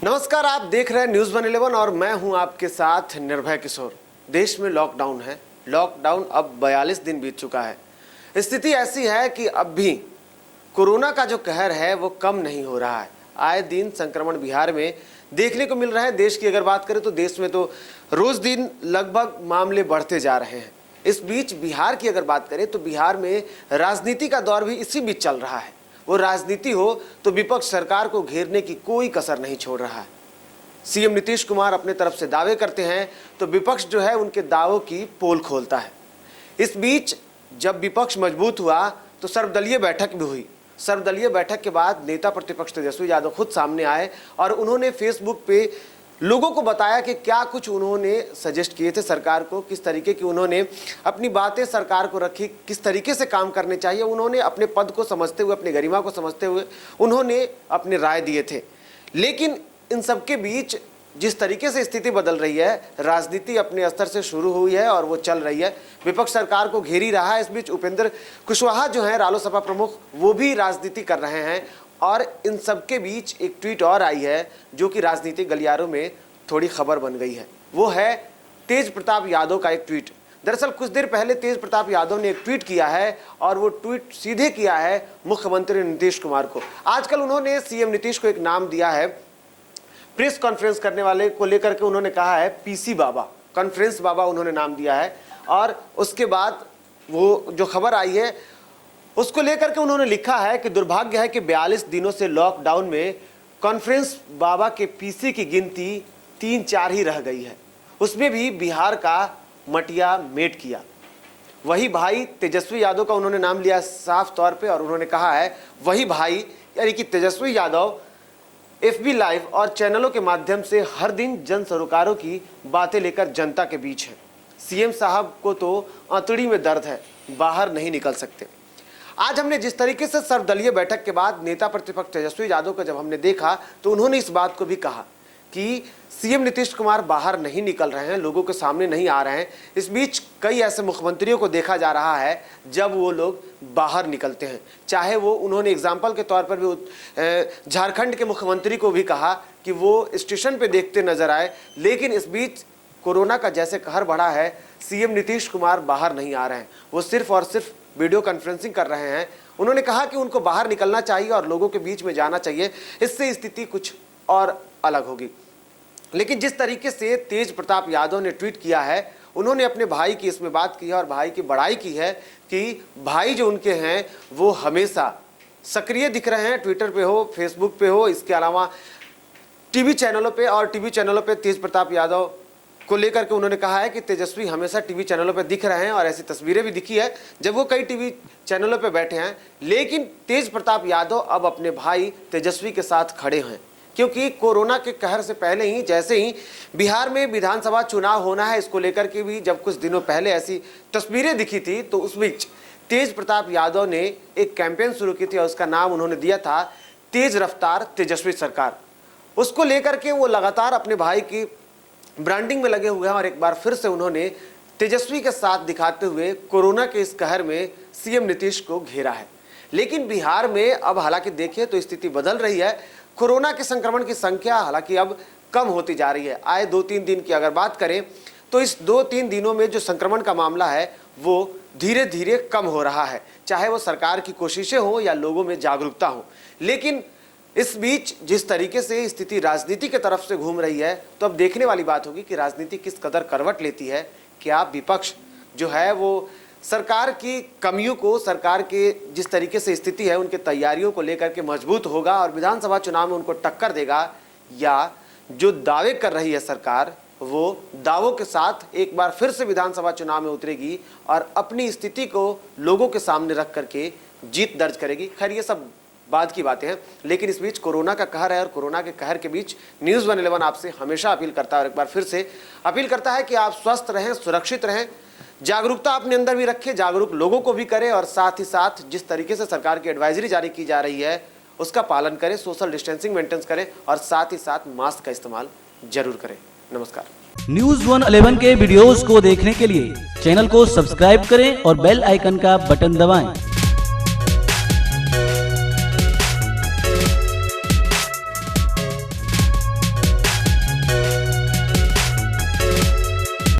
नमस्कार, आप देख रहे हैं न्यूज़ 111 और मैं हूं आपके साथ निर्भय किशोर। देश में लॉकडाउन है। लॉकडाउन अब 42 दिन बीत चुका है। स्थिति ऐसी है कि अब भी कोरोना का जो कहर है वो कम नहीं हो रहा है। आए दिन संक्रमण बिहार में देखने को मिल रहा है। देश की अगर बात करें तो देश में तो रोज दिन लगभग मामले बढ़ते जा रहे हैं। इस बीच बिहार की अगर बात करें तो बिहार में राजनीति का दौर भी इसी बीच चल रहा है। वो राजनीति हो तो विपक्ष सरकार को घेरने की कोई कसर नहीं छोड़ रहा है। सीएम नीतीश कुमार अपने तरफ से दावे करते हैं तो विपक्ष जो है उनके दावों की पोल खोलता है। इस बीच जब विपक्ष मजबूत हुआ तो सर्वदलीय बैठक भी हुई। सर्वदलीय बैठक के बाद नेता प्रतिपक्ष तेजस्वी यादव खुद सामने आए और उन्होंने फेसबुक पे लोगों को बताया कि क्या कुछ उन्होंने सजेस्ट किए थे सरकार को, किस तरीके की उन्होंने अपनी बातें सरकार को रखी, किस तरीके से काम करने चाहिए। उन्होंने अपने पद को समझते हुए, अपनी गरिमा को समझते हुए उन्होंने अपने राय दिए थे। लेकिन इन सबके बीच जिस तरीके से स्थिति बदल रही है, राजनीति अपने स्तर से शुरू हुई है और वो चल रही है। विपक्ष सरकार को घेर ही रहा है। इस बीच उपेंद्र कुशवाहा जो है रालोसपा प्रमुख, वो भी राजनीति कर रहे हैं। और इन सबके बीच एक ट्वीट और आई है जो कि राजनीतिक गलियारों में थोड़ी खबर बन गई है। वो है तेज प्रताप यादव का एक ट्वीट। दरअसल कुछ देर पहले तेज प्रताप यादव ने एक ट्वीट किया है और वो ट्वीट सीधे किया है मुख्यमंत्री नीतीश कुमार को। आजकल उन्होंने सीएम नीतीश को एक नाम दिया है। प्रेस कॉन्फ्रेंस करने वाले को लेकर के उन्होंने कहा है पीसी बाबा, कॉन्फ्रेंस बाबा उन्होंने नाम दिया है। और उसके बाद वो जो खबर आई है उसको लेकर के उन्होंने लिखा है कि दुर्भाग्य है कि 42 दिनों से लॉकडाउन में कॉन्फ्रेंस बाबा के पीसी की गिनती 3-4 ही रह गई है। उसमें भी बिहार का मटिया मेट किया। वही भाई तेजस्वी यादव का उन्होंने नाम लिया साफ तौर पे और उन्होंने कहा है वही भाई यानी कि तेजस्वी यादव एफबी लाइव और चैनलों के माध्यम से हर दिन जन सरोकारों की बातें लेकर जनता के बीच है। सीएम साहब को तो अंतड़ी में दर्द है, बाहर नहीं निकल सकते। आज हमने जिस तरीके से सर्वदलीय बैठक के बाद नेता प्रतिपक्ष तेजस्वी यादव को जब हमने देखा तो उन्होंने इस बात को भी कहा कि सीएम नीतीश कुमार बाहर नहीं निकल रहे हैं, लोगों के सामने नहीं आ रहे हैं। इस बीच कई ऐसे मुख्यमंत्रियों को देखा जा रहा है जब वो लोग बाहर निकलते हैं। चाहे वो उन्होंने एग्जाम्पल के तौर पर भी झारखंड के मुख्यमंत्री को भी कहा कि वो स्टेशन पे देखते नजर आए। लेकिन इस बीच कोरोना का जैसे कहर बढ़ा है, सीएम नीतीश कुमार बाहर नहीं आ रहे हैं। वो सिर्फ और सिर्फ वीडियो कॉन्फ्रेंसिंग कर रहे हैं। उन्होंने कहा कि उनको बाहर निकलना चाहिए और लोगों के बीच में जाना चाहिए, इससे स्थिति कुछ और अलग होगी। लेकिन जिस तरीके से तेज प्रताप यादव ने ट्वीट किया है, उन्होंने अपने भाई की इसमें बात की है और भाई की बड़ाई की है कि भाई जो उनके हैं वो हमेशा सक्रिय दिख रहे हैं, ट्विटर पे हो, फेसबुक पे हो, इसके अलावा टीवी चैनलों पे। और टीवी चैनलों पे तेज प्रताप यादव को लेकर के उन्होंने कहा है कि तेजस्वी हमेशा टीवी चैनलों पे दिख रहे हैं और ऐसी तस्वीरें भी दिखी है जब वो कई टीवी चैनलों पे बैठे हैं। लेकिन तेज प्रताप यादव अब अपने भाई तेजस्वी के साथ खड़े हैं, क्योंकि कोरोना के कहर से पहले ही जैसे ही बिहार में विधानसभा चुनाव होना है, इसको लेकर के भी जब कुछ दिनों पहले ऐसी तस्वीरें दिखी थी तो उस बीच तेज प्रताप यादव ने एक कैंपेन शुरू की थी और उसका नाम उन्होंने दिया था तेज रफ्तार तेजस्वी सरकार। उसको लेकर के वो लगातार अपने भाई की ब्रांडिंग में लगे हुए हैं और एक बार फिर से उन्होंने तेजस्वी के साथ दिखाते हुए कोरोना के इस कहर में सीएम नीतीश को घेरा है। लेकिन बिहार में अब हालांकि देखिए तो स्थिति बदल रही है। कोरोना के संक्रमण की संख्या हालांकि अब कम होती जा रही है। आए 2-3 दिन की अगर बात करें तो इस 2-3 दिनों में जो संक्रमण का मामला है वो धीरे धीरे कम हो रहा है, चाहे वो सरकार की कोशिशें हो या लोगों में जागरूकता हो। लेकिन इस बीच जिस तरीके से स्थिति राजनीति की तरफ से घूम रही है तो अब देखने वाली बात होगी कि राजनीति किस कदर करवट लेती है। क्या विपक्ष जो है वो सरकार की कमियों को, सरकार के जिस तरीके से स्थिति है उनके तैयारियों को लेकर के मजबूत होगा और विधानसभा चुनाव में उनको टक्कर देगा, या जो दावे कर रही है सरकार वो दावों के साथ एक बार फिर से विधानसभा चुनाव में उतरेगी और अपनी स्थिति को लोगों के सामने रख करके जीत दर्ज करेगी। खैर ये सब बाद की बातें हैं। लेकिन इस बीच कोरोना का कहर है और कोरोना के कहर के बीच न्यूज़ 111 आपसे हमेशा अपील करता है और एक बार फिर से अपील करता है कि आप स्वस्थ रहें, सुरक्षित रहें, जागरूकता अपने अंदर भी रखें, जागरूक लोगों को भी करें और साथ ही साथ जिस तरीके से सरकार की एडवाइजरी जारी की जा रही है उसका पालन करें, सोशल डिस्टेंसिंग मेंटेन करें और साथ ही साथ मास्क का इस्तेमाल जरूर करें। नमस्कार। न्यूज़ 111 के वीडियोस को देखने के लिए चैनल को सब्सक्राइब करें और बेल आइकन का बटन दबाएं।